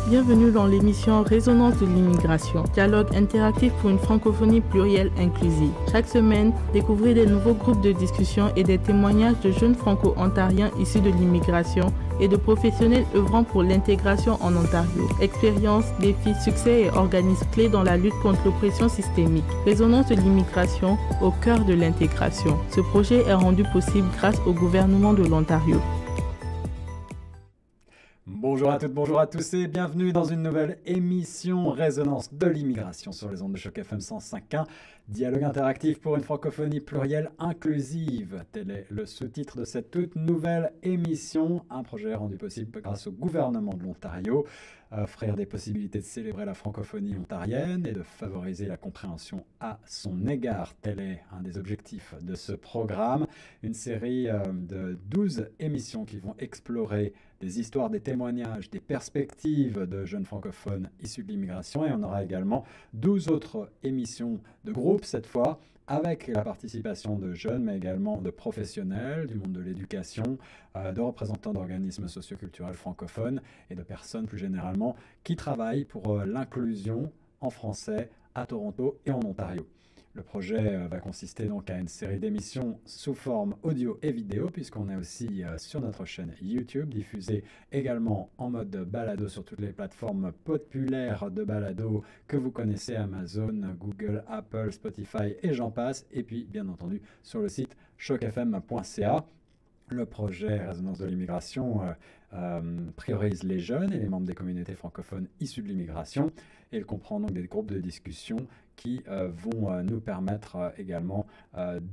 Bienvenue dans l'émission Résonance de l'immigration, dialogue interactif pour une francophonie plurielle inclusive. Chaque semaine, découvrez des nouveaux groupes de discussion et des témoignages de jeunes franco-ontariens issus de l'immigration et de professionnels œuvrant pour l'intégration en Ontario. Expériences, défis, succès et organismes clés dans la lutte contre l'oppression systémique. Résonance de l'immigration au cœur de l'intégration. Ce projet est rendu possible grâce au gouvernement de l'Ontario. Bonjour à toutes, bonjour à tous et bienvenue dans une nouvelle émission Résonance de l'immigration sur les ondes de Choc FM 105.1. Dialogue interactif pour une francophonie plurielle inclusive. Tel est le sous-titre de cette toute nouvelle émission, un projet rendu possible grâce au gouvernement de l'Ontario, offrir des possibilités de célébrer la francophonie ontarienne et de favoriser la compréhension à son égard. Tel est un des objectifs de ce programme, une série de 12 émissions qui vont explorer des histoires, des témoignages, des perspectives de jeunes francophones issus de l'immigration. Et on aura également 12 autres émissions de groupe, cette fois, avec la participation de jeunes, mais également de professionnels du monde de l'éducation, de représentants d'organismes socioculturels francophones et de personnes plus généralement qui travaillent pour l'inclusion en français à Toronto et en Ontario. Le projet va consister donc à une série d'émissions sous forme audio et vidéo, puisqu'on est aussi sur notre chaîne YouTube, diffusée également en mode balado sur toutes les plateformes populaires de balado que vous connaissez, Amazon, Google, Apple, Spotify et j'en passe, et puis bien entendu sur le site chocfm.ca. Le projet Résonance de l'immigration priorise les jeunes et les membres des communautés francophones issus de l'immigration, et il comprend donc des groupes de discussion qui vont nous permettre également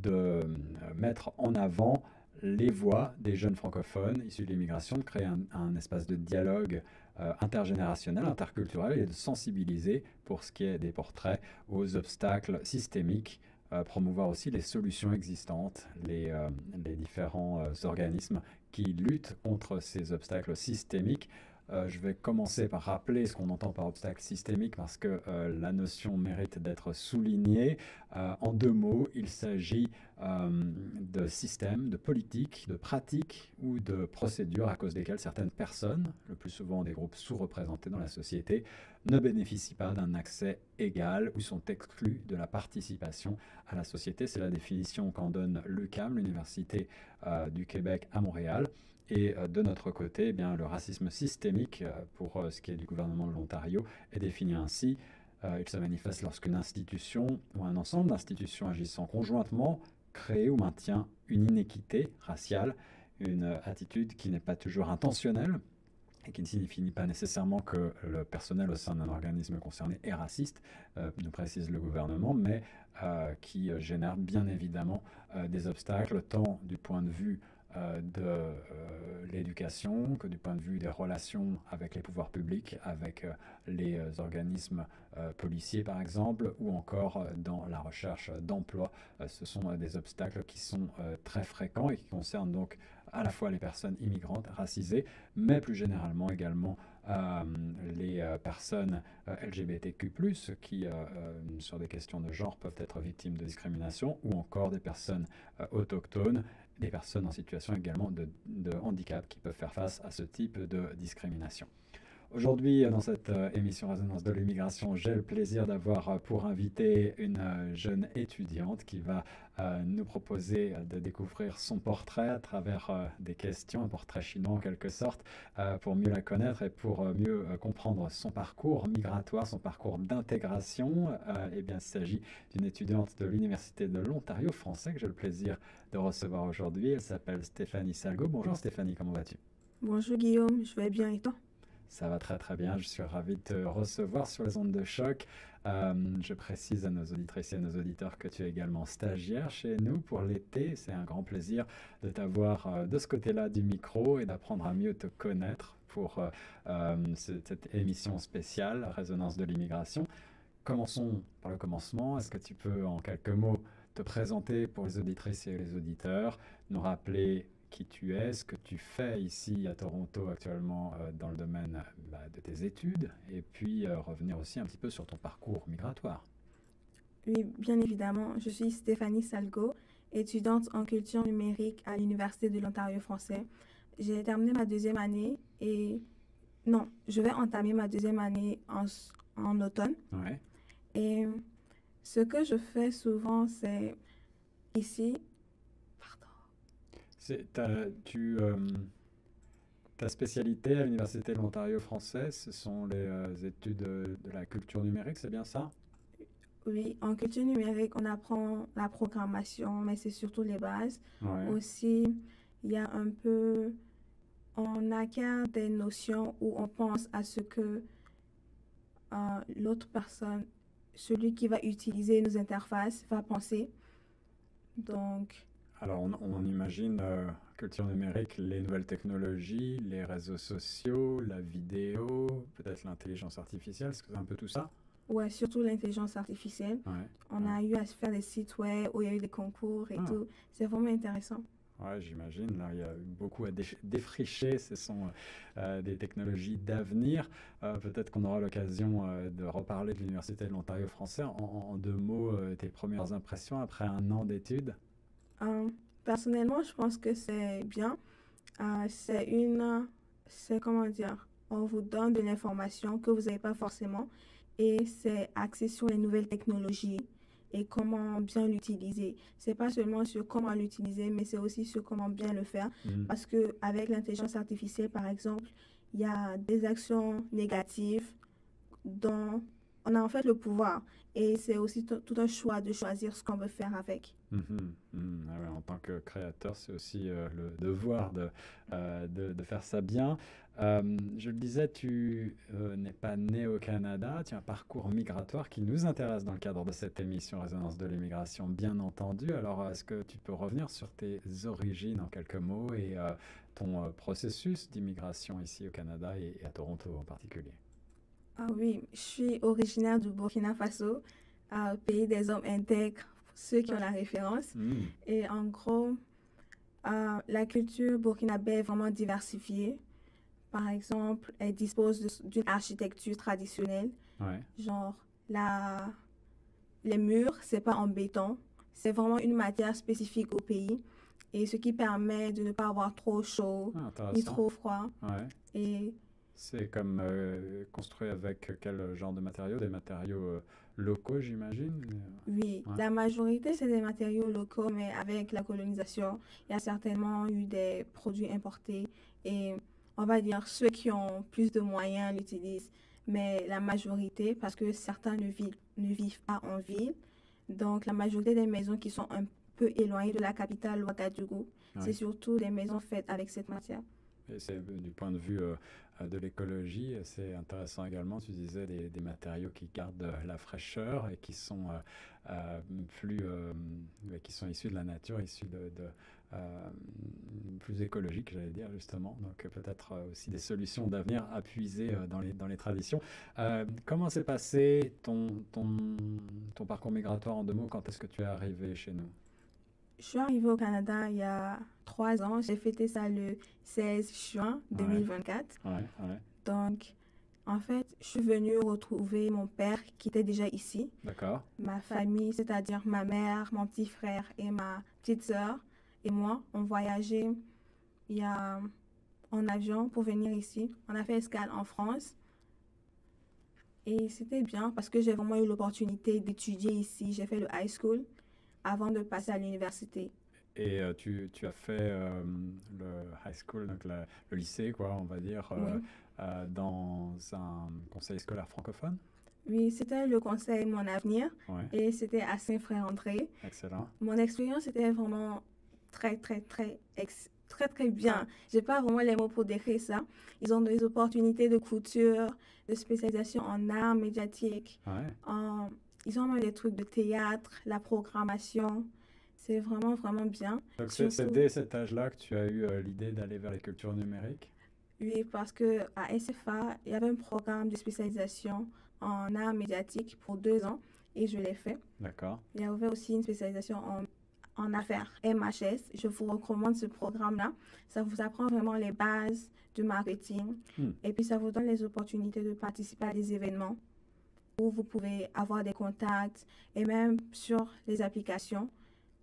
de mettre en avant les voix des jeunes francophones issus de l'immigration, de créer un espace de dialogue intergénérationnel, interculturel et de sensibiliser pour ce qui est des portraits aux obstacles systémiques, promouvoir aussi les solutions existantes, les différents organismes qui luttent contre ces obstacles systémiques. Je vais commencer par rappeler ce qu'on entend par obstacle systémique parce que la notion mérite d'être soulignée. En deux mots, il s'agit de systèmes, de politiques, de pratiques ou de procédures à cause desquelles certaines personnes, le plus souvent des groupes sous-représentés dans la société, ne bénéficient pas d'un accès égal ou sont exclus de la participation à la société. C'est la définition qu'en donne l'UQAM, l'Université du Québec à Montréal. Et de notre côté, eh bien, le racisme systémique, pour ce qui est du gouvernement de l'Ontario, est défini ainsi. Il se manifeste lorsqu'une institution ou un ensemble d'institutions agissant conjointement crée ou maintient une inéquité raciale, une attitude qui n'est pas toujours intentionnelle et qui ne signifie pas nécessairement que le personnel au sein d'un organisme concerné est raciste, nous précise le gouvernement, mais qui génère bien évidemment des obstacles, tant du point de vue de l'éducation que du point de vue des relations avec les pouvoirs publics, avec les organismes policiers par exemple, ou encore dans la recherche d'emploi. Ce sont des obstacles qui sont très fréquents et qui concernent donc à la fois les personnes immigrantes racisées, mais plus généralement également les personnes LGBTQ+, qui, sur des questions de genre, peuvent être victimes de discrimination, ou encore des personnes autochtones, des personnes en situation également de handicap qui peuvent faire face à ce type de discrimination. Aujourd'hui, dans cette émission Résonance de l'immigration, j'ai le plaisir d'avoir pour invitée une jeune étudiante qui va nous proposer de découvrir son portrait à travers des questions, un portrait chinois en quelque sorte, pour mieux la connaître et pour mieux comprendre son parcours migratoire, son parcours d'intégration. Eh bien, il s'agit d'une étudiante de l'Université de l'Ontario français que j'ai le plaisir de recevoir aujourd'hui. Elle s'appelle Stéphanie Salgo. Bonjour Stéphanie, comment vas-tu? Bonjour Guillaume, je vais bien et toi? Ça va très très bien, je suis ravi de te recevoir sur les ondes de choc. Je précise à nos auditrices et à nos auditeurs que tu es également stagiaire chez nous pour l'été. C'est un grand plaisir de t'avoir de ce côté-là du micro et d'apprendre à mieux te connaître pour cette émission spéciale Résonance de l'immigration. Commençons par le commencement. Est-ce que tu peux en quelques mots te présenter pour les auditrices et les auditeurs, nous rappeler qui tu es, ce que tu fais ici à Toronto actuellement dans le domaine de tes études, et puis revenir aussi un petit peu sur ton parcours migratoire. Oui, bien évidemment, je suis Stéphanie Salgo, étudiante en culture numérique à l'Université de l'Ontario français. J'ai terminé ma deuxième année et Non, je vais entamer ma deuxième année en automne. Ouais. Et ce que je fais souvent, c'est ici, pardon. Ta spécialité à l'Université de l'Ontario français, ce sont les études de la culture numérique, c'est bien ça? Oui, en culture numérique, on apprend la programmation, mais c'est surtout les bases. Ouais. Aussi, il y a un peu, on acquiert des notions où on pense à ce que l'autre personne, celui qui va utiliser nos interfaces, va penser. Donc, Alors, on imagine culture numérique, les nouvelles technologies, les réseaux sociaux, la vidéo, peut-être l'intelligence artificielle, est-ce que c'est un peu tout ça? ouais, surtout l'intelligence artificielle. Ouais. On Ouais. a eu à se faire des sites web où il y a eu des concours et Ah. tout. C'est vraiment intéressant. Ouais, j'imagine. Là, il y a eu beaucoup à défricher. Ce sont des technologies d'avenir. Peut-être qu'on aura l'occasion de reparler de l'Université de l'Ontario français. En deux mots, tes premières impressions après un an d'études? Euh, Personnellement, je pense que c'est bien. C'est comment dire, on vous donne de l'information que vous n'avez pas forcément et c'est axé sur les nouvelles technologies et comment bien l'utiliser. C'est pas seulement sur comment l'utiliser, mais c'est aussi sur comment bien le faire. Mhm. Parce que avec l'intelligence artificielle, par exemple, il y a des actions négatives dont on a en fait le pouvoir et c'est aussi tout un choix de choisir ce qu'on veut faire avec. Mhm, mhm. Ah ouais, en tant que créateur, c'est aussi le devoir de faire ça bien. Je le disais, tu n'es pas né au Canada, tu as un parcours migratoire qui nous intéresse dans le cadre de cette émission Résonance de l'immigration, bien entendu. Alors, est-ce que tu peux revenir sur tes origines en quelques mots et ton processus d'immigration ici au Canada et à Toronto en particulier? Ah oui, je suis originaire du Burkina Faso, pays des hommes intègres, ceux qui ont la référence. Mhm. Et en gros, la culture burkinabé est vraiment diversifiée. Par exemple, elle dispose d'une architecture traditionnelle, Ouais. genre la, les murs, c'est pas en béton, c'est vraiment une matière spécifique au pays. Et ce qui permet de ne pas avoir trop chaud Ah, ni intéressant. trop froid. Ouais. Et C'est comme construit avec quel genre de matériaux? Des matériaux locaux, j'imagine? oui, Ouais. la majorité, c'est des matériaux locaux, mais avec la colonisation, il y a certainement eu des produits importés. Et on va dire, ceux qui ont plus de moyens l'utilisent, mais la majorité, parce que certains ne vivent pas en ville, donc la majorité des maisons qui sont un peu éloignées de la capitale Ouagadougou, c'est Oui. surtout des maisons faites avec cette matière. Et c'est du point de vue de l'écologie, c'est intéressant également. Tu disais des matériaux qui gardent la fraîcheur et qui sont qui sont issus de la nature, issus euh, plus écologiques, j'allais dire justement. Donc peut-être aussi des solutions d'avenir à puiser dans les traditions. Comment s'est passé ton parcours migratoire en deux mots? Quand est-ce que tu es arrivé chez nous? Je suis arrivée au Canada il y a 3 ans. J'ai fêté ça le 16 juin Ouais, 2024. ouais, ouais. Donc, en fait, je suis venue retrouver mon père qui était déjà ici. D'accord. Ma famille, c'est-à-dire ma mère, mon petit frère et ma petite sœur et moi, on voyageait il y a, en avion pour venir ici. On a fait escale en France et c'était bien parce que j'ai vraiment eu l'opportunité d'étudier ici. J'ai fait le high school avant de passer à l'université. Et tu as fait le high school, donc le lycée, quoi, on va dire, Oui. dans un conseil scolaire francophone? Oui, c'était le conseil Mon Avenir Ouais, et c'était à Saint-Frère-André. excellent. Mon expérience était vraiment très bien. J'ai pas vraiment les mots pour décrire ça. Ils ont des opportunités de couture, de spécialisation en arts médiatiques. Ouais. Ils ont même des trucs de théâtre, la programmation. C'est vraiment, vraiment bien. Donc c'est Surtout, dès cet âge-là que tu as eu l'idée d'aller vers les cultures numériques? oui, parce que à SFA, il y avait un programme de spécialisation en arts médiatiques pour 2 ans et je l'ai fait. D'accord. Il y avait aussi une spécialisation en affaires MHS. Je vous recommande ce programme-là. Ça vous apprend vraiment les bases du marketing Hmm. et puis ça vous donne les opportunités de participer à des événements où vous pouvez avoir des contacts et même sur les applications.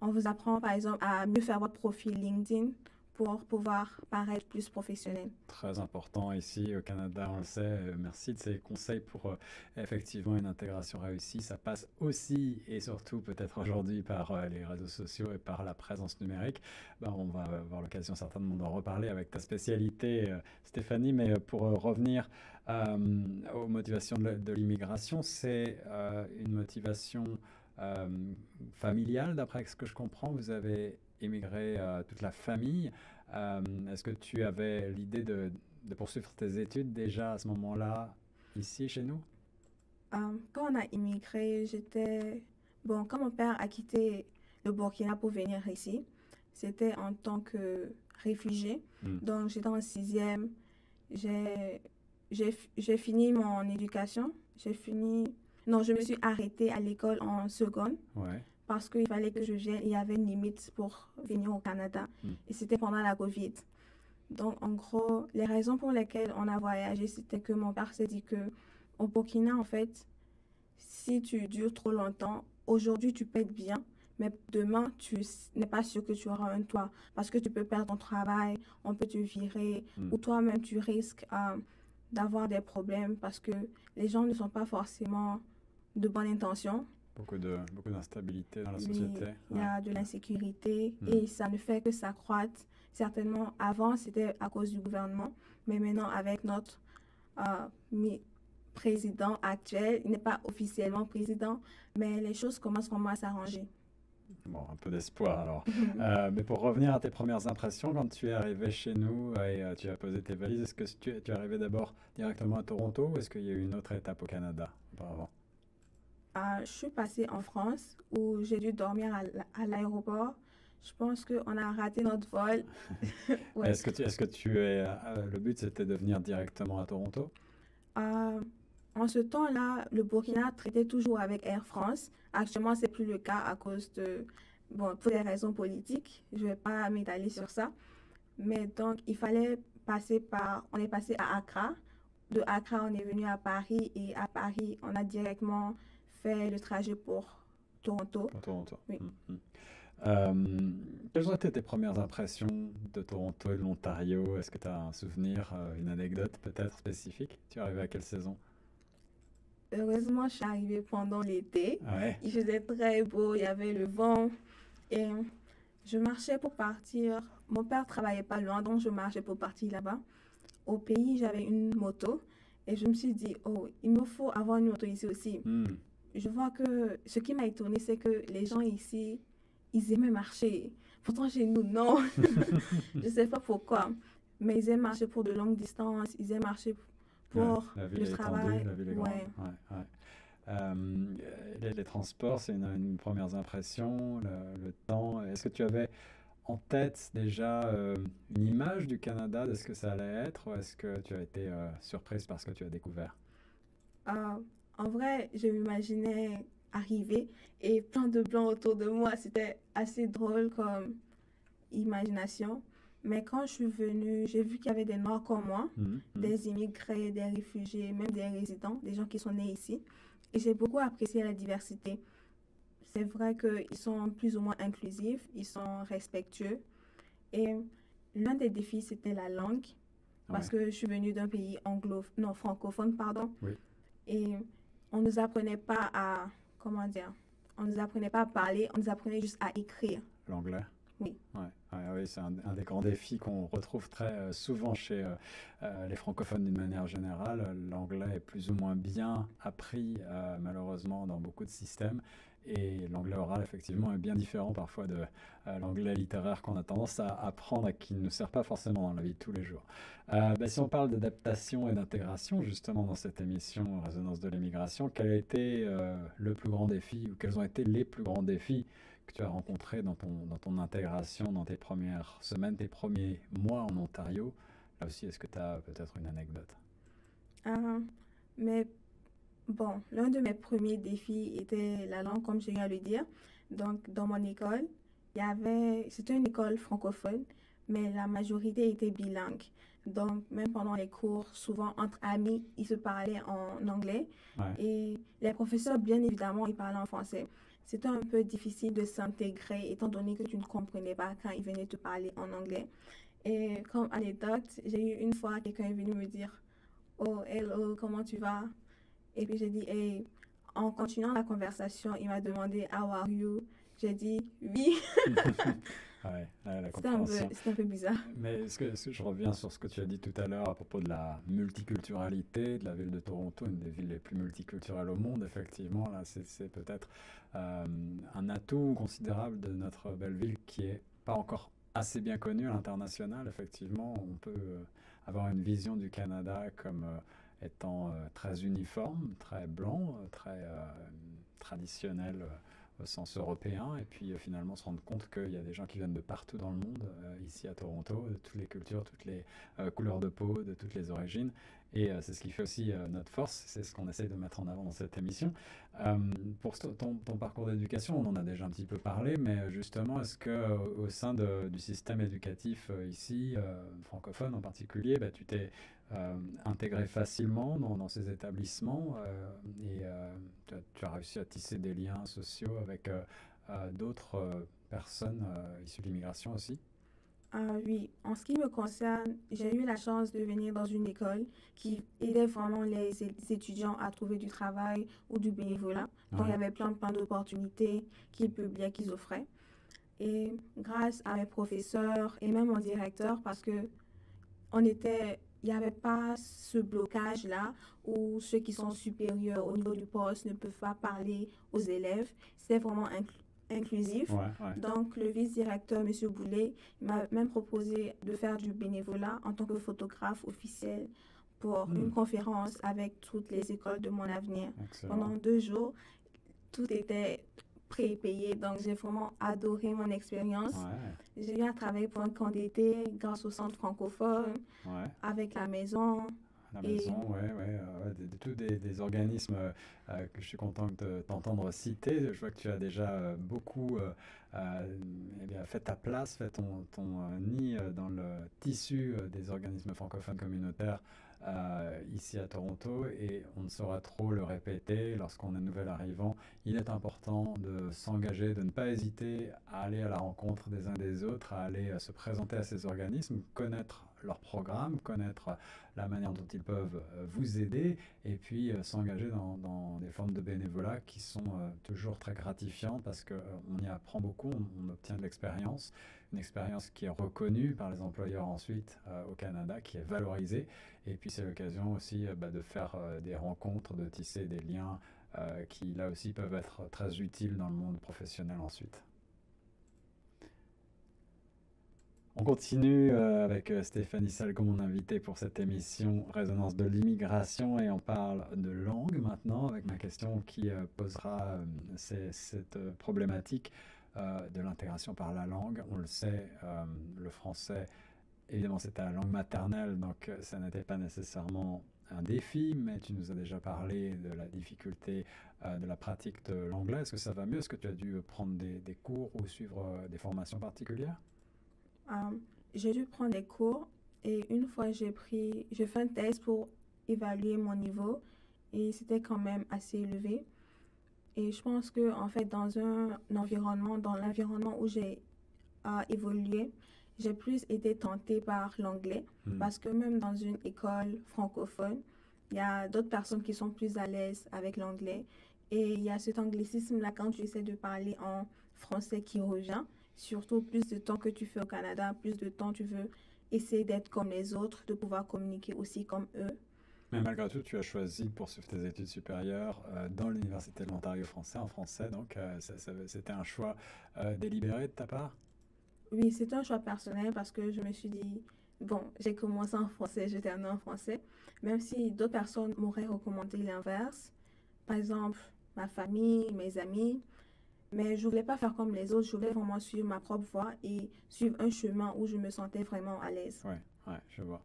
On vous apprend par exemple à mieux faire votre profil LinkedIn pour pouvoir paraître plus professionnel. Très important ici au Canada, on le sait. Merci de ces conseils pour effectivement une intégration réussie. Ça passe aussi et surtout peut-être aujourd'hui par les réseaux sociaux et par la présence numérique. Ben, on va avoir l'occasion certainement d'en reparler avec ta spécialité, Stéphanie. Mais pour revenir aux motivations de l'immigration, c'est une motivation familiale, d'après ce que je comprends. Vous avez émigré toute la famille. Est-ce que tu avais l'idée de poursuivre tes études déjà à ce moment-là, ici, chez nous? Quand on a immigré, bon, quand mon père a quitté le Burkina pour venir ici, c'était en tant que réfugié. Donc, j'étais en sixième. J'ai fini mon éducation. Non, je me suis arrêtée à l'école en seconde. Ouais. Parce qu'il fallait que je vienne. Il y avait une limite pour venir au Canada. Et c'était pendant la COVID. Donc, en gros, les raisons pour lesquelles on a voyagé, c'était que mon père s'est dit que au Burkina, en fait, si tu dures trop longtemps, aujourd'hui, tu peux être bien, mais demain, tu n'es pas sûr que tu auras un toit. Parce que tu peux perdre ton travail, on peut te virer, ou toi-même, tu risques d'avoir des problèmes parce que les gens ne sont pas forcément de bonne intention. Beaucoup d'instabilité dans la société. Il y a de l'insécurité et ça ne fait que s'accroître. Certainement, avant, c'était à cause du gouvernement, mais maintenant, avec notre président actuel, il n'est pas officiellement président, mais les choses commencent vraiment à s'arranger. Bon, un peu d'espoir alors. Mais pour revenir à tes premières impressions, quand tu es arrivé chez nous et tu as posé tes valises, est-ce que tu es arrivé d'abord directement à Toronto ou est-ce qu'il y a eu une autre étape au Canada auparavant? Je suis passée en France où j'ai dû dormir à l'aéroport. Je pense qu'on a raté notre vol. Ouais. Est-ce que le but c'était de venir directement à Toronto? En ce temps-là, le Burkina traitait toujours avec Air France. Actuellement, c'est plus le cas à cause bon, pour des raisons politiques. Je ne vais pas m'étaler sur ça. Mais donc, il fallait on est passé à Accra. De Accra, on est venu à Paris et à Paris, on a directement fait le trajet pour Toronto. Pour Toronto. Oui. Quelles ont été tes premières impressions de Toronto et de l'Ontario? Est-ce que tu as un souvenir, une anecdote peut-être spécifique? Tu es arrivé à quelle saison? Heureusement, je suis arrivée pendant l'été. Ouais. Il faisait très beau, il y avait le vent. Et je marchais pour partir. Mon père ne travaillait pas loin, donc je marchais pour partir là-bas. Au pays, j'avais une moto. Et je me suis dit, oh, il me faut avoir une moto ici aussi. Je vois que ce qui m'a étonnée, c'est que les gens ici, ils aimaient marcher. Pourtant, chez nous, non. Je ne sais pas pourquoi. Mais ils aiment marcher pour de longues distances. Ils aiment marcher pour le travail. La ville est grande. Les transports, c'est une première impression, le temps. Est-ce que tu avais en tête déjà une image du Canada, de ce que ça allait être, ou est-ce que tu as été surprise par ce que tu as découvert? En vrai, je m'imaginais arriver et plein de blancs autour de moi. C'était assez drôle comme imagination. Mais quand je suis venue, j'ai vu qu'il y avait des Noirs comme moi, des immigrés, des réfugiés, même des résidents, des gens qui sont nés ici. Et j'ai beaucoup apprécié la diversité. C'est vrai qu'ils sont plus ou moins inclusifs, ils sont respectueux. Et l'un des défis, c'était la langue, parce que je suis venue d'un pays francophone, pardon. Oui. Et on ne nous apprenait pas à, on nous apprenait pas à parler, on nous apprenait juste à écrire. L'anglais? Oui. Oui, c'est un des grands défis qu'on retrouve très souvent chez les francophones d'une manière générale. L'anglais est plus ou moins bien appris, malheureusement, dans beaucoup de systèmes. Et l'anglais oral, effectivement, est bien différent parfois de l'anglais littéraire qu'on a tendance à apprendre et qui ne nous sert pas forcément dans la vie de tous les jours. Si on parle d'adaptation et d'intégration, justement, dans cette émission Résonance de l'immigration, quel a été le plus grand défi ou quels ont été les plus grands défis que tu as rencontrés dans ton intégration, dans tes premières semaines, tes premiers mois en Ontario? Là aussi, est-ce que tu as peut-être une anecdote? Mais bon, l'un de mes premiers défis était la langue, comme je viens de le dire. Donc, dans mon école, c'était une école francophone, mais la majorité était bilingue. Donc, même pendant les cours, souvent entre amis, ils se parlaient en anglais. Ouais. Et les professeurs, bien évidemment, ils parlaient en français. C'était un peu difficile de s'intégrer, étant donné que tu ne comprenais pas quand ils venaient te parler en anglais. Et comme anecdote, j'ai eu une fois quelqu'un est venu me dire, oh, hello, comment tu vas? Et puis j'ai dit, hey, en continuant la conversation, il m'a demandé, how are you? J'ai dit, oui. Ouais, la C'était compréhension. un peu bizarre. Mais est-ce que je reviens sur ce que tu as dit tout à l'heure à propos de la multiculturalité de la ville de Toronto, une des villes les plus multiculturelles au monde, effectivement, là, c'est peut-être un atout considérable de notre belle ville qui est pas encore assez bien connue à l'international. Effectivement, on peut avoir une vision du Canada comme étant très uniforme, très blanc, très traditionnel au sens européen, et puis finalement se rendre compte qu'il y a des gens qui viennent de partout dans le monde, ici à Toronto, de toutes les cultures, toutes les couleurs de peau, de toutes les origines. Et c'est ce qui fait aussi notre force, c'est ce qu'on essaye de mettre en avant dans cette émission. Euh, pour ton parcours d'éducation, on en a déjà un petit peu parlé, mais justement, est-ce que au sein du système éducatif ici, francophone en particulier, bah, tu t'es intégré facilement dans ces établissements et tu as réussi à tisser des liens sociaux avec d'autres personnes issues de l'immigration aussi? Ah oui, en ce qui me concerne, j'ai eu la chance de venir dans une école qui aidait vraiment les étudiants à trouver du travail ou du bénévolat. Donc, il y Ouais, avait plein d'opportunités qu'ils publiaient, qu'ils offraient. Et grâce à mes professeurs et même mon directeur, parce que il n'y avait pas ce blocage-là où ceux qui sont supérieurs au niveau du poste ne peuvent pas parler aux élèves. C'était vraiment inclusif. ouais, ouais. Donc, le vice-directeur, M. Boulet, m'a même proposé de faire du bénévolat en tant que photographe officiel pour une Hmm, conférence avec toutes les écoles de mon avenir. Pendant excellent. 2 jours, tout était prépayé. Donc, j'ai vraiment adoré mon expérience. Ouais, J'ai eu à travailler pour un camp d'été grâce au centre francophone, ouais. avec la maison. À la Et maison, ouais, ouais, ouais, tous des organismes que je suis content de t'entendre citer. Je vois que tu as déjà beaucoup eh bien, fait ta place, fait ton nid dans le tissu des organismes francophones communautaires ici à Toronto, et on ne saura trop le répéter lorsqu'on est nouvel arrivant. Il est important de s'engager, de ne pas hésiter à aller à la rencontre des uns des autres, à aller se présenter à ces organismes, connaître leur programme, connaître la manière dont ils peuvent vous aider, et puis s'engager dans des formes de bénévolat qui sont toujours très gratifiantes parce qu'on y apprend beaucoup, on obtient de l'expérience, une expérience qui est reconnue par les employeurs ensuite au Canada, qui est valorisée, et puis c'est l'occasion aussi de faire des rencontres, de tisser des liens qui là aussi peuvent être très utiles dans le monde professionnel ensuite. On continue avec Stéphanie Salgo, mon invité pour cette émission Résonance de l'immigration, et on parle de langue maintenant avec ma question qui posera cette problématique de l'intégration par la langue. On le sait, le français, évidemment, c'est ta langue maternelle, donc ça n'était pas nécessairement un défi, mais tu nous as déjà parlé de la difficulté de la pratique de l'anglais. Est-ce que ça va mieux? Est-ce que tu as dû prendre des cours ou suivre des formations particulières? euh, j'ai dû prendre des cours. Et une fois, j'ai fait un test pour évaluer mon niveau. Et c'était quand même assez élevé. Et je pense que, en fait, dans l'environnement où j'ai évolué, j'ai plus été tentée par l'anglais. Hmm. Parce que même dans une école francophone, il y a d'autres personnes qui sont plus à l'aise avec l'anglais. Et il y a cet anglicisme-là quand tu essaies de parler en français qui revient. Surtout plus de temps que tu fais au Canada, plus de temps tu veux essayer d'être comme les autres, de pouvoir communiquer aussi comme eux. Mais malgré tout, tu as choisi de poursuivre tes études supérieures dans l'Université de l'Ontario français, en français, donc c'était un choix délibéré de ta part? Oui, c'est un choix personnel parce que je me suis dit, bon, j'ai commencé en français, j'ai terminé en français, même si d'autres personnes m'auraient recommandé l'inverse, par exemple ma famille, mes amis, mais je voulais pas faire comme les autres, je voulais vraiment suivre ma propre voie et suivre un chemin où je me sentais vraiment à l'aise. Ouais, ouais, je vois.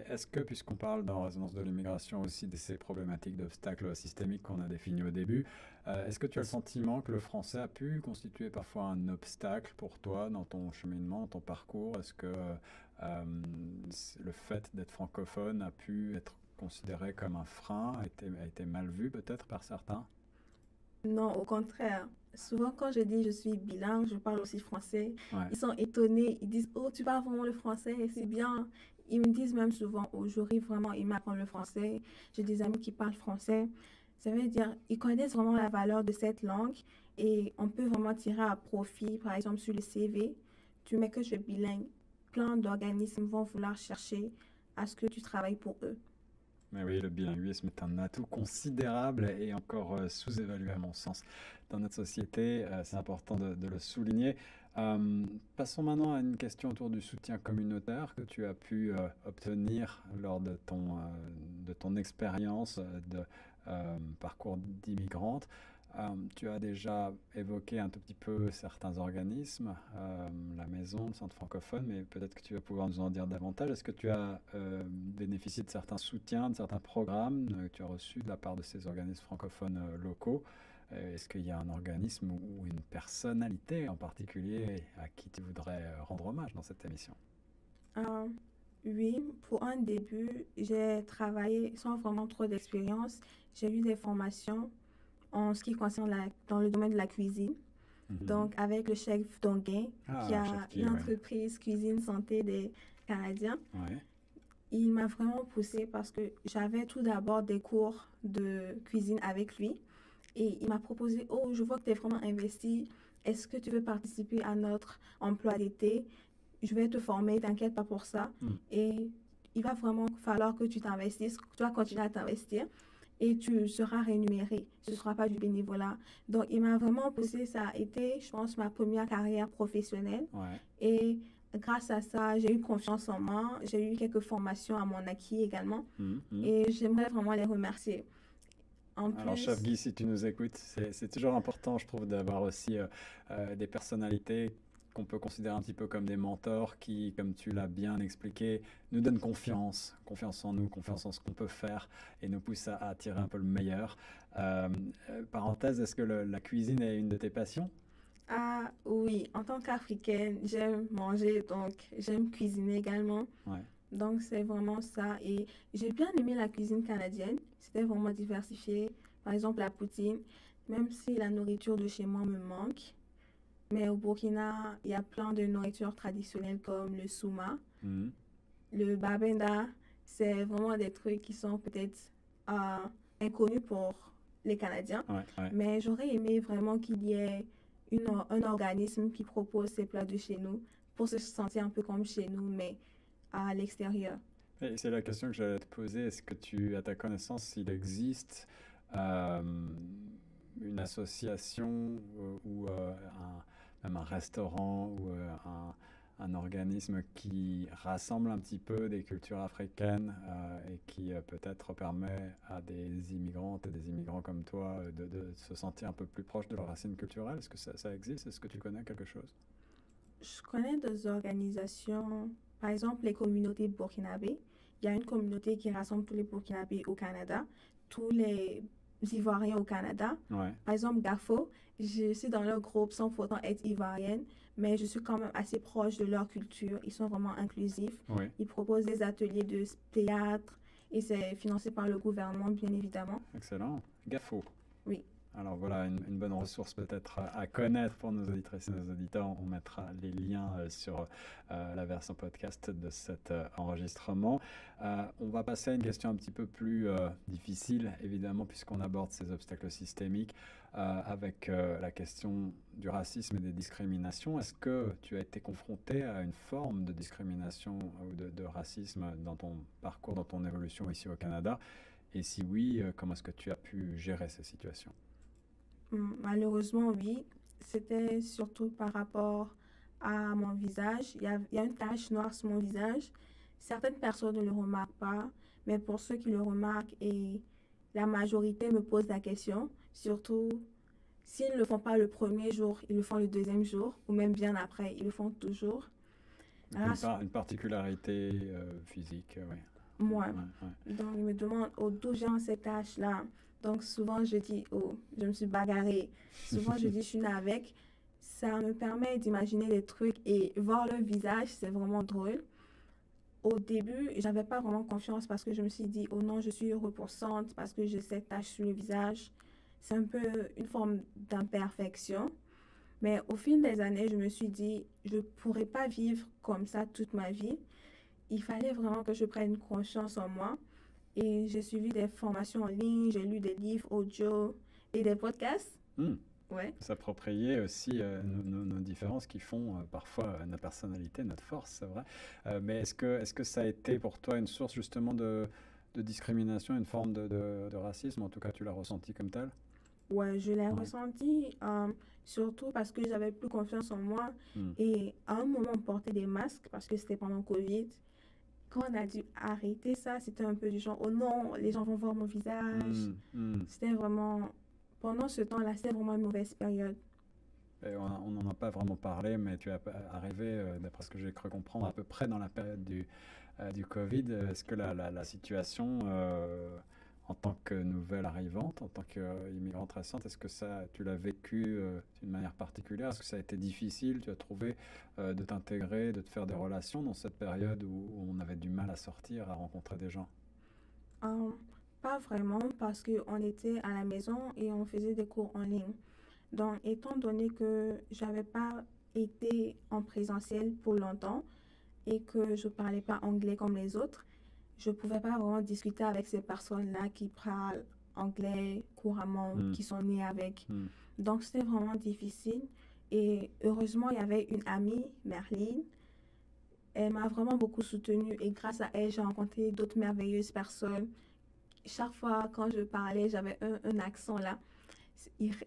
Est-ce que, puisqu'on parle dans Résonance de l'immigration aussi de ces problématiques d'obstacles systémiques qu'on a définies au début, est-ce que tu as le sentiment que le français a pu constituer parfois un obstacle pour toi dans ton cheminement, dans ton parcours? Est-ce que le fait d'être francophone a pu être considéré comme un frein, a été mal vu peut-être par certains? Non, au contraire. Souvent, quand je dis je suis bilingue, je parle aussi français. Ouais. Ils sont étonnés. Ils disent, oh, tu parles vraiment le français, c'est bien. Ils me disent même souvent, oh, j'aurais vraiment aimé apprendre le français. J'ai des amis qui parlent français. Ça veut dire, ils connaissent vraiment la valeur de cette langue et on peut vraiment tirer à profit, par exemple, sur le CV. Tu mets que je suis bilingue. Plein d'organismes vont vouloir chercher à ce que tu travailles pour eux. Mais oui, le bilinguisme est un atout considérable et encore sous-évalué à mon sens dans notre société. C'est important de le souligner. Passons maintenant à une question autour du soutien communautaire que tu as pu obtenir lors de ton expérience de parcours d'immigrante. Tu as déjà évoqué un tout petit peu certains organismes, la maison, le centre francophone, mais peut-être que tu vas pouvoir nous en dire davantage. Est-ce que tu as bénéficié de certains soutiens, de certains programmes que tu as reçus de la part de ces organismes francophones locaux? Est-ce qu'il y a un organisme ou une personnalité en particulier à qui tu voudrais rendre hommage dans cette émission? Euh, oui, pour un début, j'ai travaillé sans vraiment trop d'expérience. J'ai eu des formations en ce qui concerne dans le domaine de la cuisine. Mhm. Donc, avec le chef Donguin, qui Ah, a chef Guy, une ouais. entreprise cuisine santé des Canadiens, Ouais. il m'a vraiment poussée parce que j'avais tout d'abord des cours de cuisine avec lui. Et il m'a proposé, oh, je vois que tu es vraiment investi. Est-ce que tu veux participer à notre emploi d'été? Je vais te former, t'inquiète pas pour ça. Mm. Et il va vraiment falloir que tu t'investisses, que tu vas continuer à t'investir et tu seras rémunéré. Ce ne sera pas du bénévolat. Donc, il m'a vraiment poussé. Ça a été, je pense, ma première carrière professionnelle. Ouais. Et grâce à ça, j'ai eu confiance en moi. J'ai eu quelques formations à mon acquis également. Mhm. Et j'aimerais vraiment les remercier. En Alors, chef plus, Guy, si tu nous écoutes, c'est toujours important, je trouve, d'avoir aussi des personnalités qu'on peut considérer un petit peu comme des mentors qui, comme tu l'as bien expliqué, nous donnent confiance en nous, confiance en ce qu'on peut faire et nous poussent à tirer un peu le meilleur. Parenthèse, est-ce que la cuisine est une de tes passions? ah oui, en tant qu'Africaine, j'aime manger, donc j'aime cuisiner également. Ouais. Donc c'est vraiment ça. Et j'ai bien aimé la cuisine canadienne. C'était vraiment diversifié. Par exemple, la poutine, même si la nourriture de chez moi me manque. Mais au Burkina, il y a plein de nourritures traditionnelles comme le souma, Mhm. le babenda. C'est vraiment des trucs qui sont peut-être euh, inconnus pour les Canadiens. Ouais, ouais. Mais j'aurais aimé vraiment qu'il y ait un organisme qui propose ces plats de chez nous pour se sentir un peu comme chez nous, mais à l'extérieur. Et c'est la question que j'allais te poser. Est-ce que à ta connaissance, il existe euh, une association ou même un restaurant ou un organisme qui rassemble un petit peu des cultures africaines et qui peut-être permet à des immigrantes et des immigrants comme toi de se sentir un peu plus proches de leurs racines culturelles? Est-ce que ça existe? Est-ce que tu connais quelque chose? Je connais des organisations, par exemple les communautés burkinabés. Il y a une communauté qui rassemble tous les Burkinabés au Canada, tous les Ivoiriens au Canada. Ouais, Par exemple, GAFO, je suis dans leur groupe sans pourtant être ivoirienne, mais je suis quand même assez proche de leur culture. Ils sont vraiment inclusifs. oui, Ils proposent des ateliers de théâtre et c'est financé par le gouvernement, bien évidemment. excellent. GAFO. Oui. Alors voilà, une bonne ressource peut-être à connaître pour nos auditrices et nos auditeurs. On mettra les liens sur la version podcast de cet enregistrement. On va passer à une question un petit peu plus difficile, évidemment, puisqu'on aborde ces obstacles systémiques avec la question du racisme et des discriminations. Est-ce que tu as été confronté à une forme de discrimination ou de racisme dans ton parcours, dans ton évolution ici au Canada? Et si oui, comment est-ce que tu as pu gérer ces situations? Malheureusement, oui. C'était surtout par rapport à mon visage. Il y a une tache noire sur mon visage. Certaines personnes ne le remarquent pas, mais pour ceux qui le remarquent et la majorité me pose la question, surtout s'ils ne le font pas le premier jour, ils le font le deuxième jour, ou même bien après, ils le font toujours. Donc Ah, une particularité physique, oui. moi, Ouais. donc ils me demandent, oh, d'où vient cette tache-là? Donc souvent je dis, oh, je me suis bagarrée. Souvent je dis, je suis née avec. Ça me permet d'imaginer des trucs et voir leur visage, c'est vraiment drôle. Au début, j'avais pas vraiment confiance parce que je me suis dit, oh non, je suis repoussante parce que j'ai cette tache sur le visage. c'est un peu une forme d'imperfection. Mais au fil des années, je me suis dit, je ne pourrais pas vivre comme ça toute ma vie. Il fallait vraiment que je prenne confiance en moi. Et j'ai suivi des formations en ligne, j'ai lu des livres audio et des podcasts. Hmm. Ouais. S'approprier aussi nos différences qui font parfois notre personnalité, notre force, c'est vrai. Mais est-ce que ça a été pour toi une source justement de discrimination, une forme de racisme? En tout cas, tu l'as ressenti comme tel? Ouais, je l'ai Ouais. ressenti surtout parce que j'avais plus confiance en moi. Hmm. Et à un moment, on portait des masques parce que c'était pendant Covid. Quand on a dû arrêter ça, c'était un peu du genre, oh non, les gens vont voir mon visage. C'était vraiment, pendant ce temps-là, c'était vraiment une mauvaise période. Et on n'en a pas vraiment parlé, mais tu es arrivé, d'après ce que j'ai cru comprendre, à peu près dans la période du Covid. Est-ce que la situation, en tant que nouvelle arrivante, en tant qu'immigrante récente, est-ce que tu l'as vécu d'une manière particulière? Est-ce que ça a été difficile, tu as trouvé, de t'intégrer, de te faire des relations dans cette période où on avait du mal à sortir, à rencontrer des gens? Euh, Pas vraiment parce qu'on était à la maison et on faisait des cours en ligne. Donc, étant donné que j'avais pas été en présentiel pour longtemps et que je parlais pas anglais comme les autres, je pouvais pas vraiment discuter avec ces personnes-là qui parlent anglais couramment, Hmm. qui sont nées avec. Hmm. Donc, c'était vraiment difficile. Et heureusement, il y avait une amie, Merline. Elle m'a vraiment beaucoup soutenue et grâce à elle, j'ai rencontré d'autres merveilleuses personnes. Chaque fois quand je parlais, j'avais un accent là.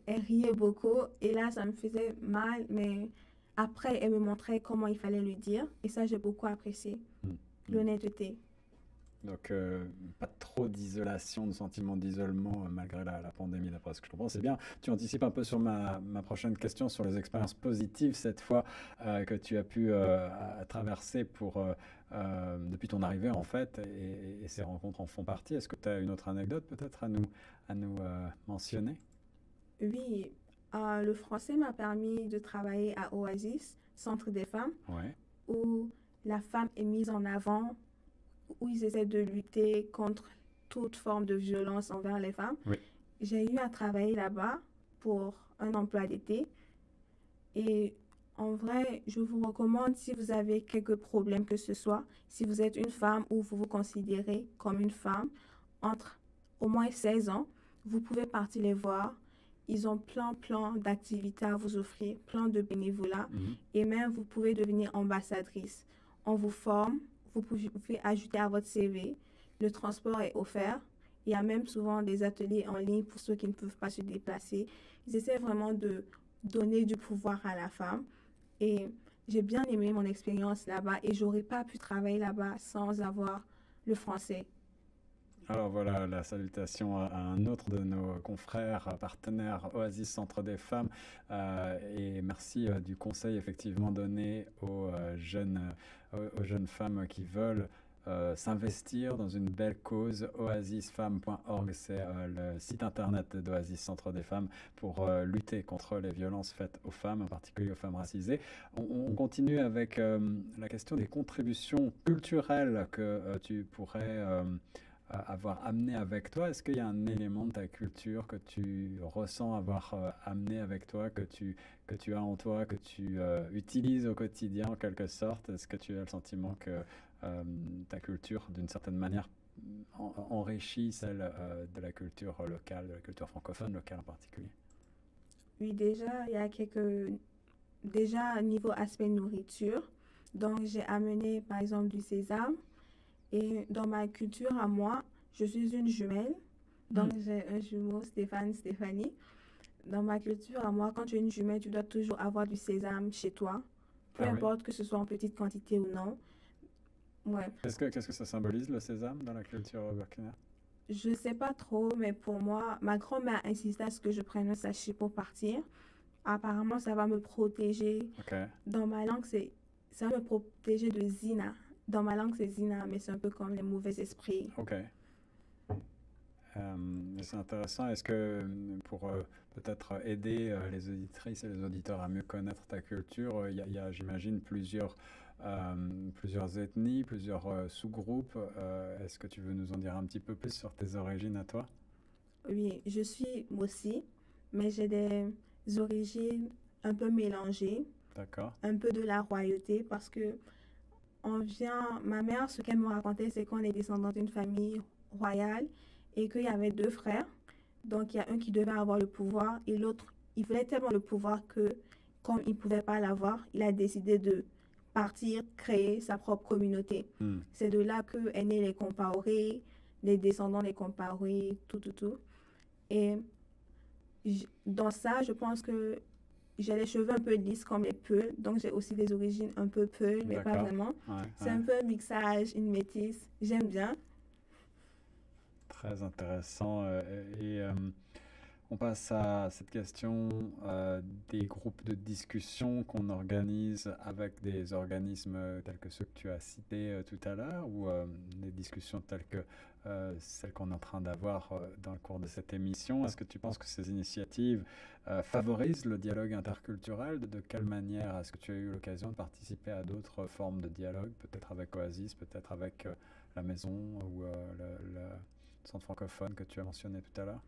Elle riait beaucoup et là, ça me faisait mal, mais après, elle me montrait comment il fallait le dire et ça, j'ai beaucoup apprécié. Hmm. L'honnêteté. Donc, pas trop d'isolation, de sentiment d'isolement malgré la pandémie, d'après ce que je comprends. C'est bien. Tu anticipes un peu sur ma prochaine question sur les expériences positives cette fois que tu as pu traverser depuis ton arrivée en fait, et ces rencontres en font partie. Est-ce que tu as une autre anecdote peut-être à nous mentionner? Oui, le français m'a permis de travailler à Oasis, Centre des femmes, Ouais. où la femme est mise en avant, où ils essaient de lutter contre toute forme de violence envers les femmes. Oui. J'ai eu à travailler là-bas pour un emploi d'été et en vrai, je vous recommande si vous avez quelques problèmes que ce soit, si vous êtes une femme ou vous vous considérez comme une femme, entre au moins 16 ans, vous pouvez partir les voir. Ils ont plein d'activités à vous offrir, plein de bénévolat Mhm. et même vous pouvez devenir ambassadrice. On vous forme, vous pouvez ajouter à votre CV, le transport est offert. Il y a même souvent des ateliers en ligne pour ceux qui ne peuvent pas se déplacer. Ils essaient vraiment de donner du pouvoir à la femme. Et j'ai bien aimé mon expérience là-bas et j'aurais pas pu travailler là-bas sans avoir le français. Alors voilà, la salutation à un autre de nos confrères, partenaires Oasis Centre des Femmes, et merci du conseil effectivement donné aux jeunes femmes qui veulent s'investir dans une belle cause. Oasisfemmes.org, c'est le site internet d'Oasis Centre des Femmes pour lutter contre les violences faites aux femmes, en particulier aux femmes racisées. On continue avec la question des contributions culturelles que tu pourrais avoir amené avec toi. Est-ce qu'il y a un élément de ta culture que tu ressens avoir amené avec toi, que tu as en toi, que tu utilises au quotidien en quelque sorte? Est-ce que tu as le sentiment que ta culture, d'une certaine manière, enrichit celle de la culture locale, de la culture francophone locale en particulier? Oui, déjà, il y a quelques... Déjà, niveau aspect nourriture, donc j'ai amené par exemple du sésame. Et dans ma culture à moi, je suis une jumelle. Donc, j'ai un jumeau, Stéphane, Stéphanie. Dans ma culture à moi, quand tu es une jumelle, tu dois toujours avoir du sésame chez toi. Peu Ah oui. importe que ce soit en petite quantité ou non. Ouais. Qu'est-ce que ça symbolise le sésame dans la culture burkinabé? Je sais pas trop, mais pour moi, ma grand-mère insistait à ce que je prenne un sachet pour partir. Apparemment, ça va me protéger. Ok. Dans ma langue, ça va me protéger de Zina. Dans ma langue, c'est Zina, mais c'est un peu comme les mauvais esprits. Ok. C'est intéressant. Est-ce que pour peut-être aider les auditrices et les auditeurs à mieux connaître ta culture, il y a, j'imagine, plusieurs ethnies, plusieurs sous-groupes. Est-ce que tu veux nous en dire un petit peu plus sur tes origines à toi? Oui, je suis Mossi, mais j'ai des origines un peu mélangées, D'accord. un peu de la royauté, parce que ma mère, ce qu'elle me racontait, c'est qu'on est descendant d'une famille royale et qu'il y avait deux frères. Donc, il y a un qui devait avoir le pouvoir et l'autre, il voulait tellement le pouvoir que, comme il ne pouvait pas l'avoir, il a décidé de partir, créer sa propre communauté. Hmm. C'est de là que est né les Compaorés, les descendants des Compaorés, tout, tout, tout. Et dans ça, je pense que j'ai les cheveux un peu lisses comme les Peuls, donc j'ai aussi des origines un peu Peuls, mais pas D'accord. vraiment. Ouais, C'est ouais. un peu un mixage, une métisse. J'aime bien. Très intéressant. On passe à cette question des groupes de discussion qu'on organise avec des organismes tels que ceux que tu as cités tout à l'heure, ou des discussions telles que celles qu'on est en train d'avoir dans le cours de cette émission. Est-ce que tu penses que ces initiatives favorisent le dialogue interculturel? De quelle manière est-ce que tu as eu l'occasion de participer à d'autres formes de dialogue, peut-être avec Oasis, peut-être avec la maison ou le centre francophone que tu as mentionné tout à l'heure?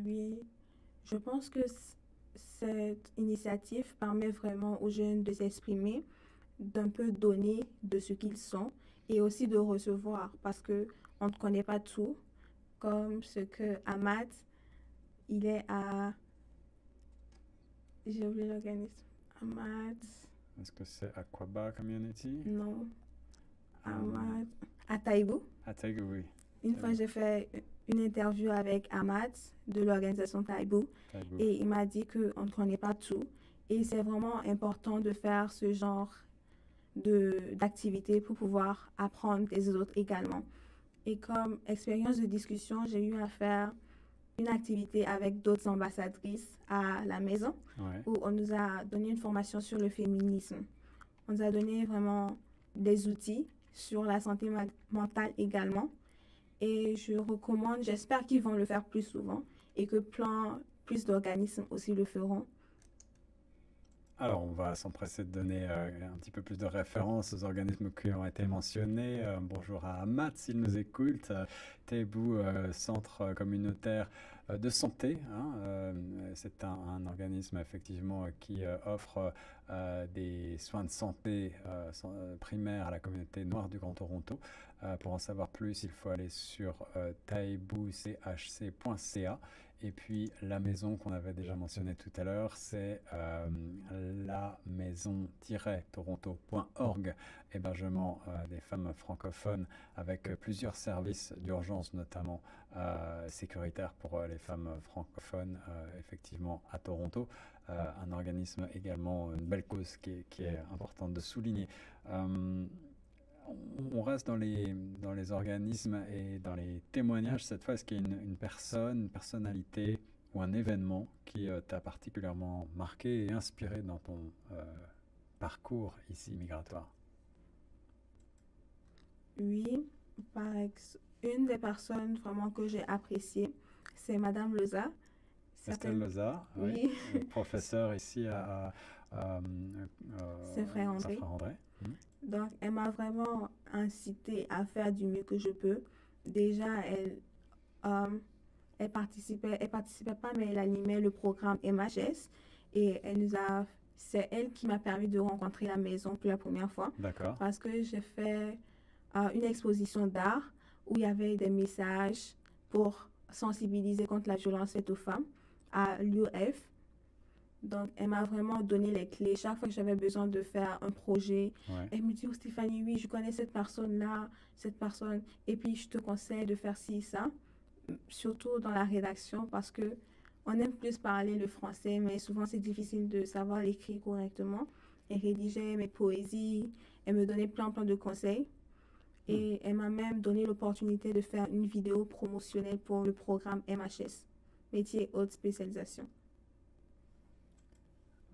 Oui, je pense que cette initiative permet vraiment aux jeunes de s'exprimer, d'un peu donner de ce qu'ils sont et aussi de recevoir parce que on ne connaît pas tout, comme ce que Ahmad, il est à... J'ai oublié l'organisme. Ahmad, Est-ce que c'est Aquaba Community? non, Um, Ahmad, à Taïbou. à Taïgou, oui. Une fois, j'ai fait une interview avec Ahmad de l'organisation Taïbou Taïgou. et il m'a dit qu'on ne connaît pas tout. Et c'est vraiment important de faire ce genre d'activité pour pouvoir apprendre des autres également. Et comme expérience de discussion, j'ai eu à faire une activité avec d'autres ambassadrices à la maison Ouais. où on nous a donné une formation sur le féminisme. On nous a donné vraiment des outils sur la santé mentale également. Et je recommande, j'espère qu'ils vont le faire plus souvent et que plus d'organismes aussi le feront. Alors, on va s'empresser de donner un petit peu plus de références aux organismes qui ont été mentionnés. Bonjour à Amat, s'il nous écoute. Taïbou, centre communautaire de santé. Hein, c'est un organisme effectivement qui offre des soins de santé primaires à la communauté noire du Grand Toronto. Pour en savoir plus, il faut aller sur taibouchc.ca. Et puis la maison qu'on avait déjà mentionnée tout à l'heure, c'est la maison-toronto.org, hébergement des femmes francophones avec plusieurs services d'urgence, notamment sécuritaires pour les femmes francophones, effectivement à Toronto. Un organisme également, une belle cause qui est importante de souligner. On reste dans les organismes et dans les témoignages. Cette fois, est-ce qu'il y a une personne, une personnalité ou un événement qui t'a particulièrement marqué et inspiré dans ton parcours ici migratoire? Oui, une des personnes vraiment que j'ai appréciées, c'est Madame Loza. Estelle Loza, Oui. professeure ici à Saint-Frère-André. Saint-Frère-André. Donc, elle m'a vraiment incité à faire du mieux que je peux. Déjà, elle participait pas, mais elle animait le programme MHS et c'est elle qui m'a permis de rencontrer la maison pour la première fois. D'accord. Parce que j'ai fait une exposition d'art où il y avait des messages pour sensibiliser contre la violence faite aux femmes à l'UF. Donc, elle m'a vraiment donné les clés. Chaque fois que j'avais besoin de faire un projet, Ouais. elle me dit, oh, Stéphanie, oui, je connais cette personne-là, cette personne, et puis je te conseille de faire ci, ça, surtout dans la rédaction, parce que on aime plus parler le français, mais souvent c'est difficile de savoir l'écrire correctement. Elle rédigeait mes poésies, elle me donnait plein de conseils, et elle m'a même donné l'opportunité de faire une vidéo promotionnelle pour le programme MHS, métier haute spécialisation.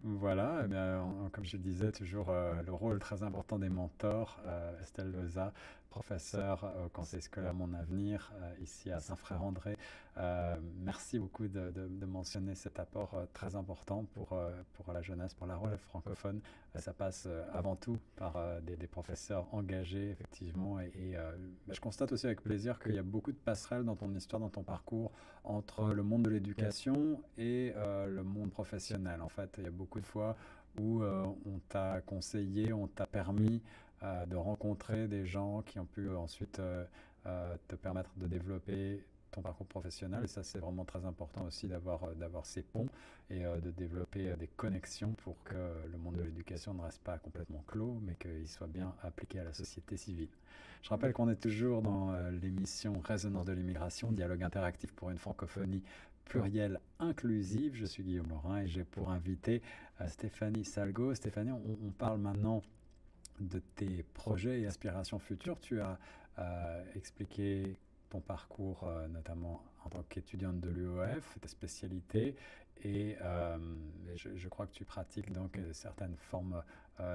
Voilà, eh bien, comme je le disais, toujours le rôle très important des mentors, Estelle Loza, professeur au Conseil scolaire Mon Avenir ici à Saint-Frère-André. Merci beaucoup de mentionner cet apport très important pour la jeunesse, pour la relève francophone. Ça passe avant tout par des professeurs engagés, effectivement. Et je constate aussi avec plaisir qu'il y a beaucoup de passerelles dans ton histoire, dans ton parcours, entre le monde de l'éducation et le monde professionnel. En fait, il y a beaucoup de fois où on t'a conseillé, on t'a permis de rencontrer des gens qui ont pu ensuite te permettre de développer ton parcours professionnel. Et ça, c'est vraiment très important aussi d'avoir ces ponts et de développer des connexions pour que le monde de l'éducation ne reste pas complètement clos, mais qu'il soit bien appliqué à la société civile. Je rappelle qu'on est toujours dans l'émission Résonance de l'immigration, dialogue interactif pour une francophonie plurielle inclusive. Je suis Guillaume Laurin et j'ai pour invité Stéphanie Salgo. Stéphanie, on parle maintenant de tes projets et aspirations futures. Tu as expliqué ton parcours, notamment en tant qu'étudiante de l'UOF, ta spécialité, et je crois que tu pratiques donc certaines formes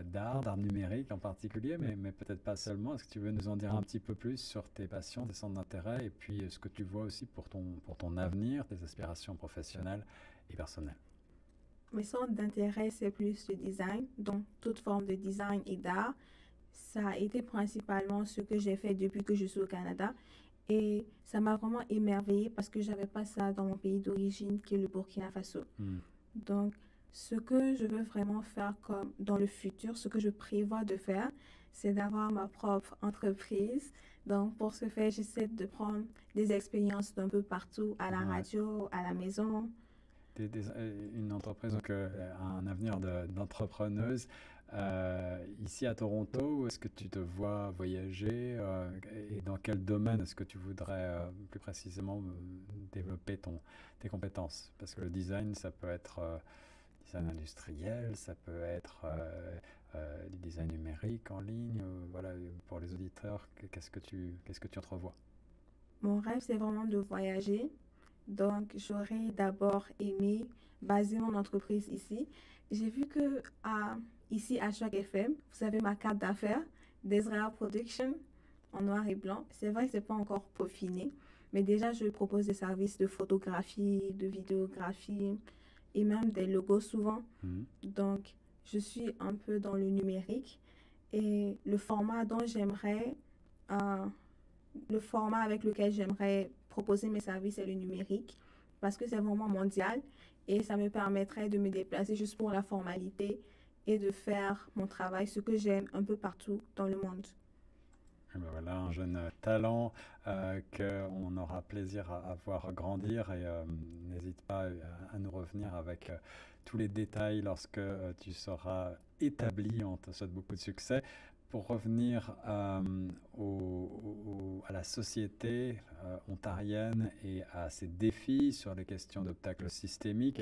d'art numérique en particulier, mais peut-être pas seulement. Est-ce que tu veux nous en dire un petit peu plus sur tes passions, tes centres d'intérêt, et puis ce que tu vois aussi pour ton avenir, tes aspirations professionnelles et personnelles? Mes centres d'intérêt, c'est plus le design, donc toute forme de design et d'art. Ça a été principalement ce que j'ai fait depuis que je suis au Canada. Et ça m'a vraiment émerveillée parce que j'avais pas ça dans mon pays d'origine, qui est le Burkina Faso. Donc, ce que je veux vraiment faire comme dans le futur, ce que je prévois de faire, c'est d'avoir ma propre entreprise. Donc, pour ce faire, j'essaie de prendre des expériences d'un peu partout, à la radio, à la maison. Une entreprise, donc un avenir d'entrepreneuse. Ici à Toronto, où est-ce que tu te vois voyager et dans quel domaine est-ce que tu voudrais plus précisément développer tes compétences? Parce que le design, ça peut être design industriel, ça peut être du design numérique en ligne. Voilà, pour les auditeurs, qu'est-ce que tu entrevois? Mon rêve, c'est vraiment de voyager. Donc, j'aurais d'abord aimé baser mon entreprise ici. J'ai vu que ici à Choc FM, vous avez ma carte d'affaires, Desra Production, en noir et blanc. C'est vrai que ce n'est pas encore peaufiné, mais déjà, je propose des services de photographie, de vidéographie et même des logos souvent. Donc, je suis un peu dans le numérique et le format avec lequel j'aimerais proposer mes services est le numérique parce que c'est vraiment mondial et ça me permettrait de me déplacer juste pour la formalité et de faire mon travail, ce que j'aime un peu partout dans le monde. Et ben voilà, un jeune talent qu'on aura plaisir à voir grandir et n'hésite pas à nous revenir avec tous les détails lorsque tu seras établi. On te souhaite beaucoup de succès. Pour revenir à la société ontarienne et à ses défis sur les questions d'obstacles systémiques,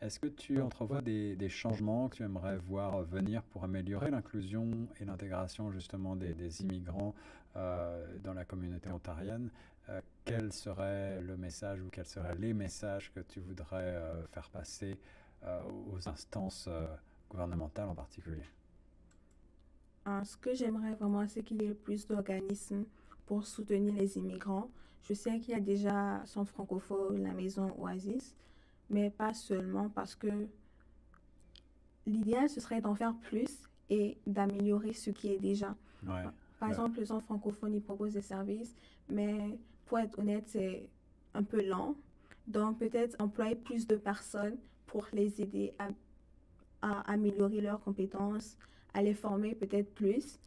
est-ce que tu entrevois des changements que tu aimerais voir venir pour améliorer l'inclusion et l'intégration justement des immigrants dans la communauté ontarienne? Quel serait le message ou quels seraient les messages que tu voudrais faire passer aux instances gouvernementales en particulier? Ce que j'aimerais vraiment, c'est qu'il y ait plus d'organismes pour soutenir les immigrants. Je sais qu'il y a déjà Centre francophone, la Maison Oasis, mais pas seulement parce que l'idéal, ce serait d'en faire plus et d'améliorer ce qui est déjà. Par exemple, le Centre francophone, il propose des services, mais pour être honnête, c'est un peu lent. Donc, peut-être employer plus de personnes pour les aider à améliorer leurs compétences, à les former peut-être plus,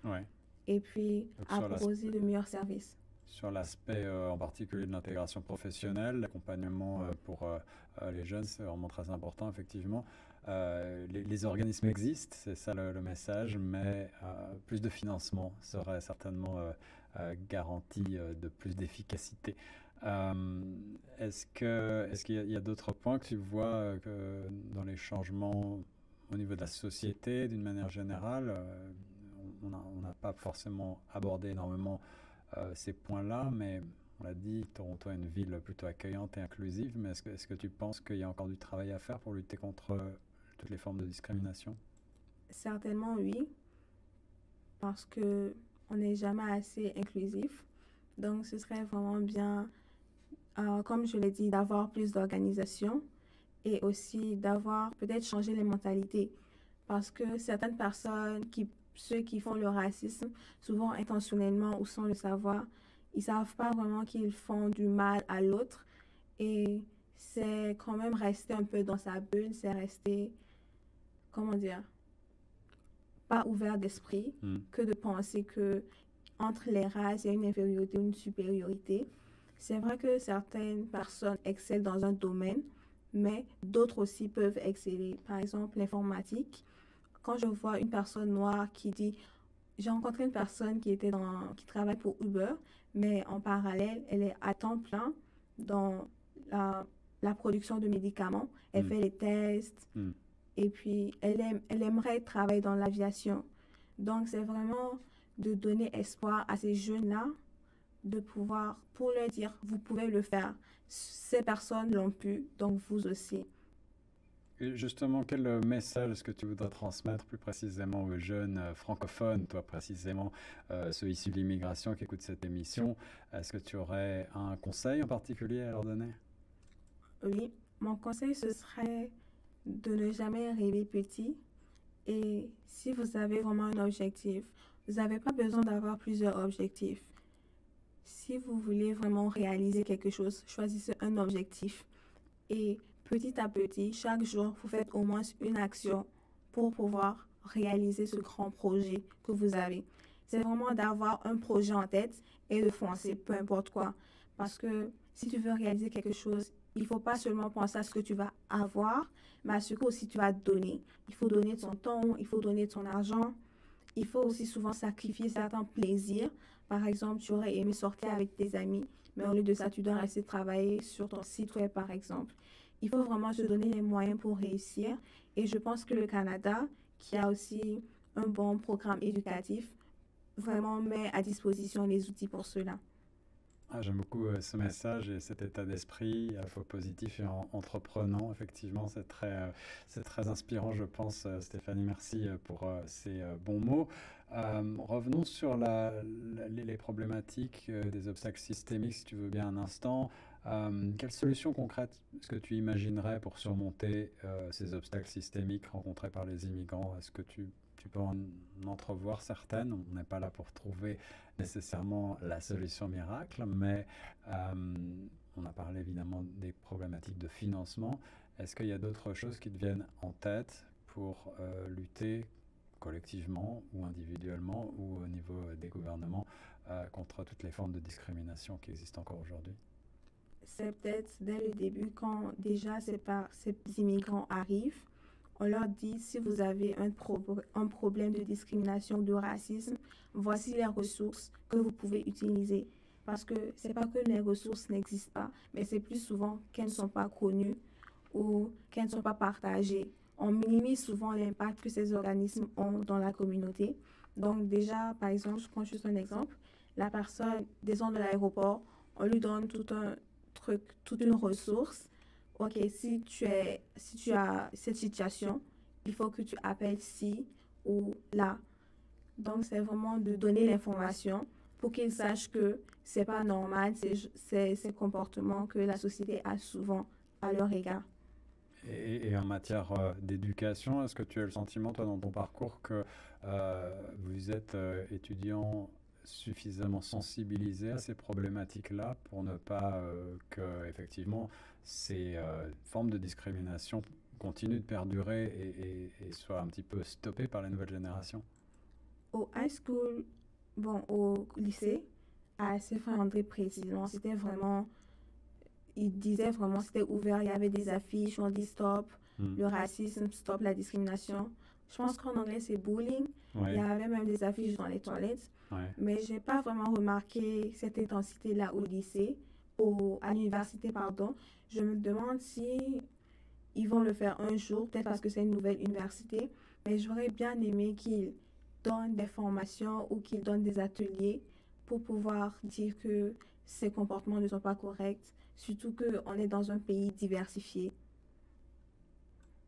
et puis à proposer de meilleurs services. Sur l'aspect en particulier de l'intégration professionnelle, l'accompagnement pour les jeunes, c'est vraiment très important, effectivement. Les organismes existent, c'est ça le message, mais plus de financement serait certainement garantie de plus d'efficacité. Est-ce qu'il y a d'autres points que tu vois dans les changements au niveau de la société, d'une manière générale? On n'a pas forcément abordé énormément ces points-là, mais on l'a dit, Toronto est une ville plutôt accueillante et inclusive, mais est-ce que tu penses qu'il y a encore du travail à faire pour lutter contre toutes les formes de discrimination? Certainement, oui, parce que on n'est jamais assez inclusif. Donc, ce serait vraiment bien, comme je l'ai dit, d'avoir plus d'organisation et aussi d'avoir peut-être changé les mentalités. Parce que certaines personnes, ceux qui font le racisme, souvent intentionnellement ou sans le savoir, ils savent pas vraiment qu'ils font du mal à l'autre. Et c'est quand même rester un peu dans sa bulle, c'est rester, comment dire, pas ouvert d'esprit que de penser que entre les races, il y a une infériorité ou une supériorité. C'est vrai que certaines personnes excellent dans un domaine, mais d'autres aussi peuvent exceller. Par exemple, l'informatique. Quand je vois une personne noire qui dit, j'ai rencontré une personne qui travaille pour Uber, mais en parallèle, elle est à temps plein dans la production de médicaments. Elle fait les tests et puis elle aimerait travailler dans l'aviation. Donc, c'est vraiment de donner espoir à ces jeunes-là de pouvoir, pour leur dire, vous pouvez le faire. Ces personnes l'ont pu, donc vous aussi. Et justement, quel message est-ce que tu voudrais transmettre plus précisément aux jeunes francophones, toi précisément, ceux issus de l'immigration qui écoutent cette émission? Est-ce que tu aurais un conseil en particulier à leur donner? Oui, mon conseil, ce serait de ne jamais rêver petit. Et si vous avez vraiment un objectif, vous n'avez pas besoin d'avoir plusieurs objectifs. Si vous voulez vraiment réaliser quelque chose, choisissez un objectif. Et petit à petit, chaque jour, vous faites au moins une action pour pouvoir réaliser ce grand projet que vous avez. C'est vraiment d'avoir un projet en tête et de foncer, peu importe quoi. Parce que si tu veux réaliser quelque chose, il ne faut pas seulement penser à ce que tu vas avoir, mais à ce que aussi tu vas donner. Il faut donner ton temps, il faut donner ton argent. Il faut aussi souvent sacrifier certains plaisirs. Par exemple, tu aurais aimé sortir avec tes amis, mais au lieu de ça, tu dois rester travailler sur ton site web, par exemple. Il faut vraiment se donner les moyens pour réussir. Et je pense que le Canada, qui a aussi un bon programme éducatif, vraiment met à disposition les outils pour cela. J'aime beaucoup ce message et cet état d'esprit, à la fois positif et entreprenant. Effectivement, c'est très inspirant, je pense. Stéphanie, merci pour ces bons mots. Revenons sur les problématiques des obstacles systémiques, si tu veux bien un instant. Quelles solutions concrètes est-ce que tu imaginerais pour surmonter ces obstacles systémiques rencontrés par les immigrants? Est-ce que tu peux en entrevoir certaines? On n'est pas là pour trouver nécessairement la solution miracle, mais on a parlé évidemment des problématiques de financement. Est-ce qu'il y a d'autres choses qui te viennent en tête pour lutter collectivement ou individuellement ou au niveau des gouvernements contre toutes les formes de discrimination qui existent encore aujourd'hui? C'est peut-être dès le début, quand déjà ces immigrants arrivent, on leur dit, si vous avez un problème de discrimination, de racisme, voici les ressources que vous pouvez utiliser. Parce que ce n'est pas que les ressources n'existent pas, mais c'est plus souvent qu'elles ne sont pas connues ou qu'elles ne sont pas partagées. On minimise souvent l'impact que ces organismes ont dans la communauté. Donc déjà, par exemple, je prends juste un exemple, la personne descend de l'aéroport, on lui donne tout un truc, toute une ressource. OK, si tu as cette situation, il faut que tu appelles ci ou là. Donc, c'est vraiment de donner l'information pour qu'ils sachent que c'est pas normal, ces comportements que la société a souvent à leur égard. Et en matière d'éducation, est-ce que tu as le sentiment, toi, dans ton parcours, que vous êtes étudiant suffisamment sensibilisé à ces problématiques-là pour ne pas que, effectivement, ces formes de discrimination continuent de perdurer et soient un petit peu stoppées par les nouvelles générations? Au high school, au lycée, à Saint-André précisément, c'était vraiment, il disait vraiment, c'était ouvert, il y avait des affiches, on dit stop le racisme, stop la discrimination. Je pense qu'en anglais, c'est bullying. Ouais. Il y avait même des affiches dans les toilettes. Ouais. Mais je n'ai pas vraiment remarqué cette intensité-là au lycée, à l'université, pardon. Je me demande si ils vont le faire un jour, peut-être parce que c'est une nouvelle université. Mais j'aurais bien aimé qu'ils donnent des formations ou qu'ils donnent des ateliers pour pouvoir dire que ces comportements ne sont pas corrects, surtout qu'on est dans un pays diversifié.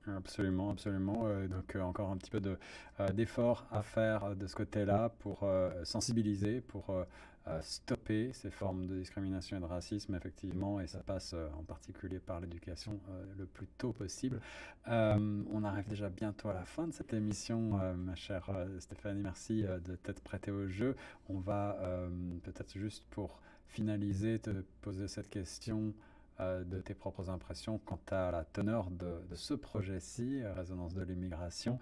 Absolument, absolument. Donc encore un petit peu d'effort à faire de ce côté-là pour sensibiliser, pour stopper ces formes de discrimination et de racisme, effectivement, et ça passe en particulier par l'éducation le plus tôt possible. On arrive déjà bientôt à la fin de cette émission, ma chère Stéphanie, merci de t'être prêtée au jeu. On va peut-être juste pour finaliser te poser cette question de tes propres impressions quant à la teneur de ce projet-ci, Résonance de l'immigration.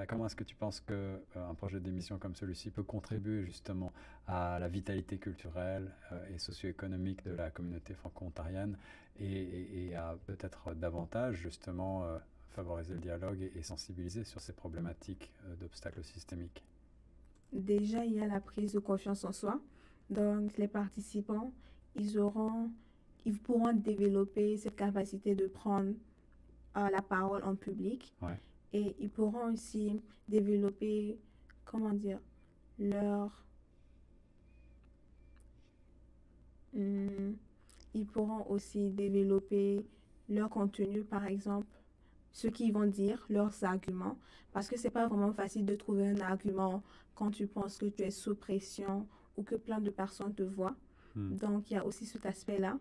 Comment est-ce que tu penses qu'un projet d'émission comme celui-ci peut contribuer justement à la vitalité culturelle et socio-économique de la communauté franco-ontarienne et à peut-être davantage justement favoriser le dialogue et sensibiliser sur ces problématiques d'obstacles systémiques? Déjà, il y a la prise de confiance en soi. Donc, les participants, ils pourront développer cette capacité de prendre la parole en public. Ouais. Et ils pourront aussi développer, ils pourront aussi développer leur contenu, par exemple, ce qu'ils vont dire, leurs arguments, parce que c'est pas vraiment facile de trouver un argument quand tu penses que tu es sous pression ou que plein de personnes te voient. Donc, il y a aussi cet aspect-là.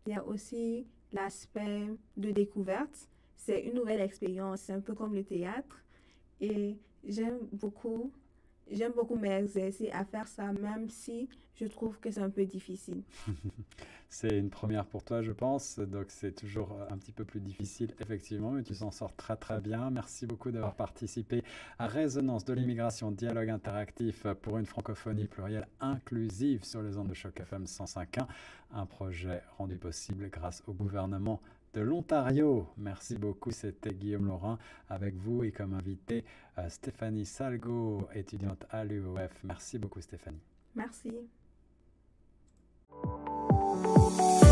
Il y a aussi l'aspect de découverte. C'est une nouvelle expérience, c'est un peu comme le théâtre. Et j'aime beaucoup m'exercer à faire ça, même si je trouve que c'est un peu difficile. C'est une première pour toi, je pense. Donc, c'est toujours un petit peu plus difficile, effectivement, mais tu s'en sors très, très bien. Merci beaucoup d'avoir participé à Résonance de l'immigration, dialogue interactif pour une francophonie plurielle inclusive sur les ondes de Choc FM 105.1, un projet rendu possible grâce au gouvernement de l'Ontario. Merci beaucoup, c'était Guillaume Laurin avec vous et comme invité Stéphanie Salgo, étudiante à l'UOF. Merci beaucoup Stéphanie. Merci.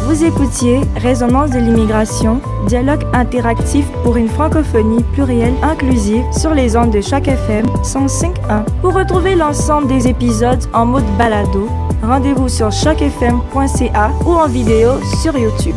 Vous écoutiez Résonance de l'immigration, dialogue interactif pour une francophonie plurielle inclusive sur les ondes de Choc FM 105.1. Pour retrouver l'ensemble des épisodes en mode balado, rendez-vous sur chocfm.ca ou en vidéo sur YouTube.